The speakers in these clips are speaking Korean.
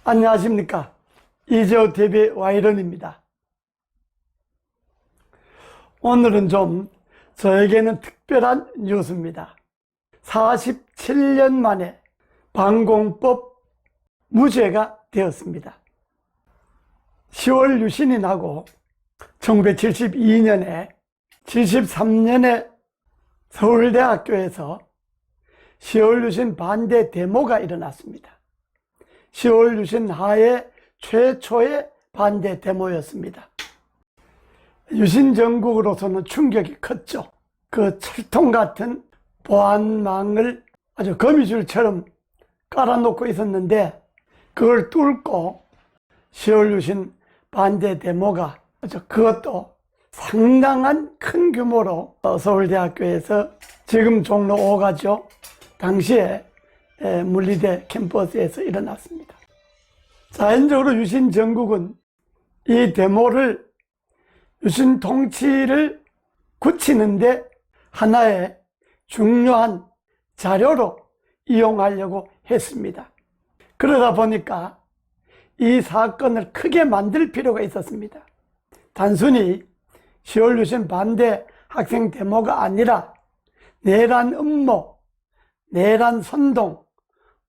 안녕하십니까. 이재호 TV 와이런입니다. 오늘은 좀 저에게는 특별한 뉴스입니다. 47년 만에 방공법 무죄가 되었습니다. 10월 유신이 나고 1972년에 73년에 서울대학교에서 10월 유신 반대 데모가 일어났습니다. 10월 유신 하에 최초의 반대 데모였습니다. 유신 정국으로서는 충격이 컸죠. 그 철통 같은 보안망을 아주 거미줄처럼 깔아놓고 있었는데 그걸 뚫고 10월 유신 반대 데모가 그것도 상당한 큰 규모로 서울대학교에서 지금 종로 5가죠. 당시에 물리대 캠퍼스에서 일어났습니다. 자연적으로 유신 정국은 이 데모를 유신 통치를 굳히는데 하나의 중요한 자료로 이용하려고 했습니다. 그러다 보니까 이 사건을 크게 만들 필요가 있었습니다. 단순히 10월 유신 반대 학생 데모가 아니라 내란 음모, 내란 선동,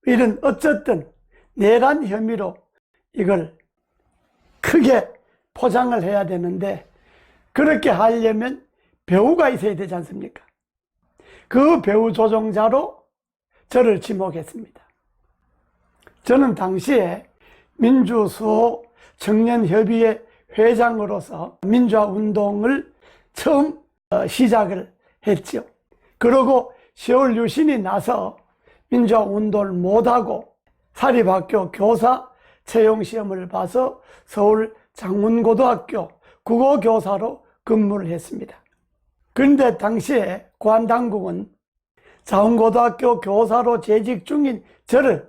이런 어쨌든 내란 혐의로 이걸 크게 포장을 해야 되는데 그렇게 하려면 배우가 있어야 되지 않습니까? 그 배우 조종자로 저를 지목했습니다. 저는 당시에 민주수호 청년협의회 회장으로서 민주화운동을 처음 시작을 했죠. 그리고 10월 유신이 나서 민주화운동을 못하고 사립학교 교사 채용시험을 봐서 서울 장문고등학교 국어교사로 근무를 했습니다. 그런데 당시에 관당국은 장문고등학교 교사로 재직 중인 저를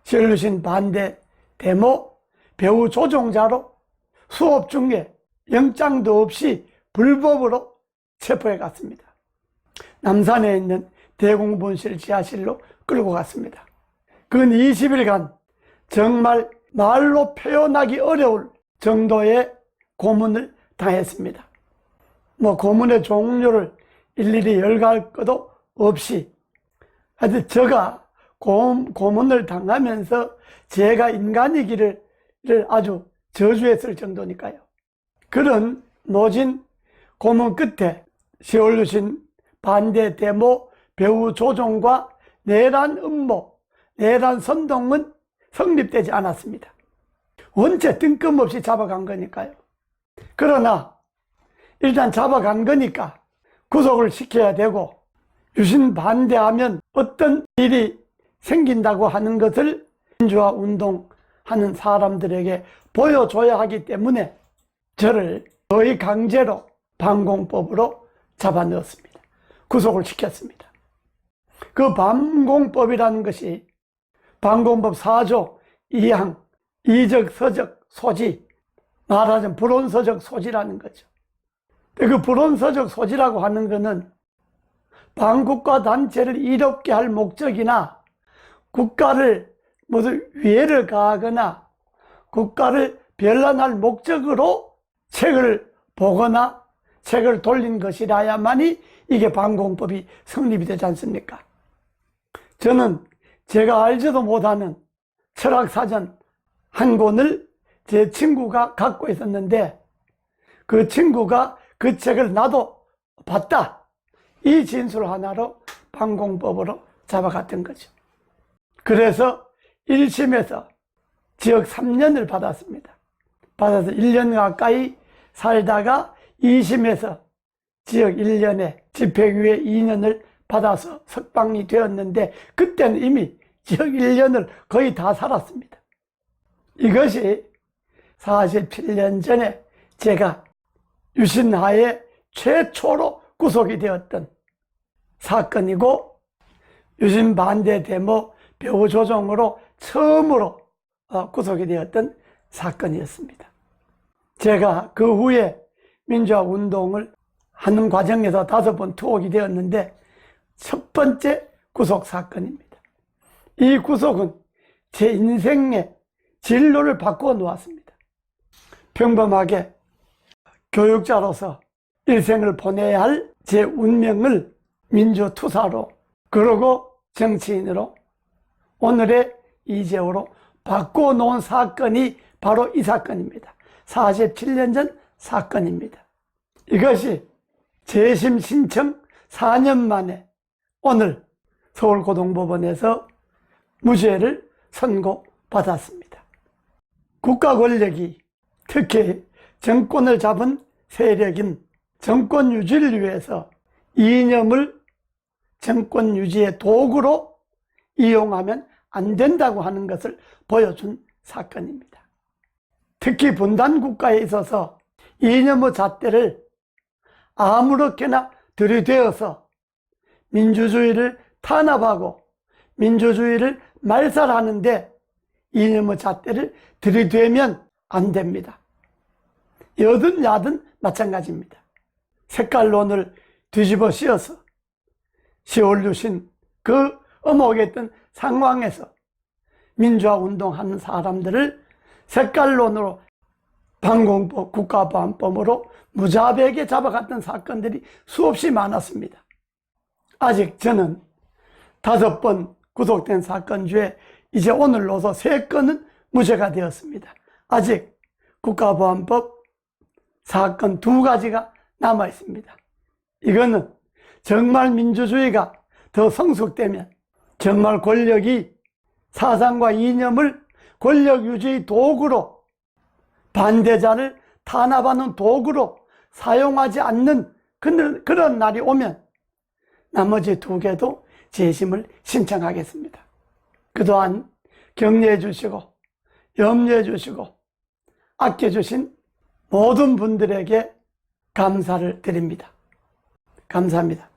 10월 유신 반대 데모 배우 조종자로 수업 중에 영장도 없이 불법으로 체포해 갔습니다. 남산에 있는 대공분실 지하실로 끌고 갔습니다. 근 20일간 정말 말로 표현하기 어려울 정도의 고문을 당했습니다. 고문의 종류를 일일이 열갈 것도 없이 하여튼 제가 고문을 당하면서 제가 인간이기를 아주 저주했을 정도니까요. 그런 모진 고문 끝에 10월 유신 반대 데모 배우 조종과 내란 음모, 내란 선동은 성립되지 않았습니다. 원체 뜬금없이 잡아간 거니까요. 그러나 일단 잡아간 거니까 구속을 시켜야 되고 유신 반대하면 어떤 일이 생긴다고 하는 것을 민주화 운동하는 사람들에게 보여줘야 하기 때문에 저를 거의 강제로 방공법으로 잡아넣었습니다. 구속을 시켰습니다. 그 방공법이라는 것이 방공법 4조 2항 이적, 서적, 소지, 말하자면 불온서적 소지라는 거죠. 그 불온서적 소지라고 하는 것은 반국가 단체를 이롭게 할 목적이나 국가를 무슨 위해를 가하거나 국가를 변란할 목적으로 책을 보거나 책을 돌린 것이라야만이 이게 방공법이 성립이 되지 않습니까? 저는 제가 알지도 못하는 철학사전 한 권을 제 친구가 갖고 있었는데 그 친구가 그 책을 나도 봤다. 이 진술 하나로 방공법으로 잡아갔던 거죠. 그래서 1심에서 징역 3년을 받았습니다. 받아서 1년 가까이 살다가 2심에서 징역 1년에 집행유예 2년을 받아서 석방이 되었는데 그때는 이미 징역 1년을 거의 다 살았습니다. 이것이 47년 전에 제가 유신하에 최초로 구속이 되었던 사건이고 유신 반대 데모 배우 조종으로 처음으로 구속이 되었던 사건이었습니다. 제가 그 후에 민주화 운동을 하는 과정에서 5번 투옥이 되었는데 첫 번째 구속 사건입니다. 이 구속은 제 인생의 진로를 바꾸어 놓았습니다. 평범하게 교육자로서 일생을 보내야 할 제 운명을 민주투사로, 그러고 정치인으로, 오늘의 이재호로 바꾸어 놓은 사건이 바로 이 사건입니다. 47년 전 사건입니다. 이것이 재심 신청 4년 만에 오늘 서울고등법원에서 무죄를 선고받았습니다. 국가 권력이, 특히 정권을 잡은 세력인 정권 유지를 위해서 이념을 정권 유지의 도구로 이용하면 안 된다고 하는 것을 보여준 사건입니다. 특히 분단 국가에 있어서 이념의 잣대를 아무렇게나 들이대어서 민주주의를 탄압하고 민주주의를 말살하는데 이념의 잣대를 들이대면 안 됩니다. 여든 야든 마찬가지입니다. 색깔론을 뒤집어 씌워서 10월 유신 그 엄혹했던 상황에서 민주화 운동하는 사람들을 색깔론으로 방공법, 국가보안법으로 무자비하게 잡아갔던 사건들이 수없이 많았습니다. 아직 저는 5번 구속된 사건 중에 이제 오늘로서 3건은 무죄가 되었습니다. 아직 국가보안법 사건 2가지가 남아 있습니다. 이거는 정말 민주주의가 더 성숙되면, 정말 권력이 사상과 이념을 권력 유지의 도구로, 반대자를 탄압하는 도구로 사용하지 않는 그런 날이 오면 나머지 2개도 재심을 신청하겠습니다. 그동안 격려해 주시고 염려해 주시고 아껴주신 모든 분들에게 감사를 드립니다. 감사합니다.